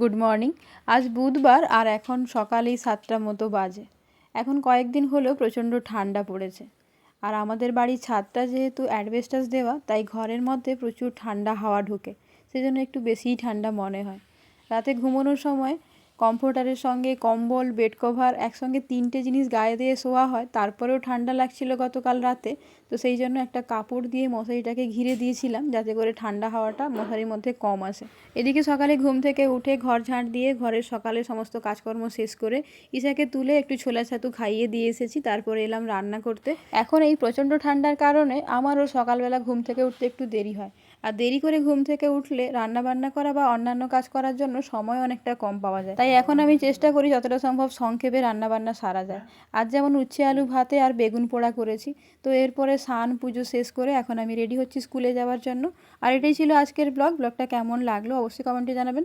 Good morning. আজ বুধবার আর এখন সকালেই 7টার মতো বাজে। এখন কয়েকদিন হলো প্রচণ্ড ঠান্ডা পড়েছে। আর আমাদের বাড়ির ছাদটা যেহেতু অ্যাসবেস্টস দেওয়া, তাই ঘরের মধ্যে প্রচুর ঠান্ডা হাওয়া ঢোকে, সেজন্য একটু বেশিই ঠান্ডা মনে হয়। রাতে ঘুমানোর সময় কমফোর্টারের সঙ্গে কম্বল, বেড কভার একসঙ্গে 3টে জিনিস গায়ে দিয়ে শোয়া হয়, তারপরেও ঠান্ডা লাগছিল গতকাল রাতে। তো সেই জন্য একটা কাপড় দিয়ে মশারিটাকে ঘিরে দিয়েছিলাম, যাতে করে ঠান্ডা হাওয়াটা মশারির মধ্যে কম আসে। এদিকে সকালে ঘুম থেকে উঠে ঘর ঝাঁট দিয়ে ঘরের সকালের সমস্ত কাজকর্ম শেষ করে ঈশাকে তুলে একটু ছোলা ছাতু খাইয়ে দিয়ে এসেছি, তারপরে এলাম রান্না করতে। এখন এই প্রচণ্ড ঠান্ডার কারণে আমারও সকালবেলা ঘুম থেকে উঠতে একটু দেরি হয়। আর দেরি করে ঘুম থেকে উঠলে রান্না বান্না করা বা অন্যান্য কাজ করার জন্য সময় অনেকটা কম পাওয়া যায়। তাই এখন আমি চেষ্টা করি যতটা সম্ভব সংক্ষেপে রান্নাবান্না সারা যায়। আজ যেমন উচ্ছে আলু ভাতে আর বেগুন পোড়া করেছি। তো এরপরে স্নান পুজো শেষ করে এখন আমি রেডি হচ্ছি স্কুলে যাওয়ার জন্য। আর এটাই ছিল আজকের ব্লগটা কেমন লাগলো অবশ্যই কমেন্টে জানাবেন।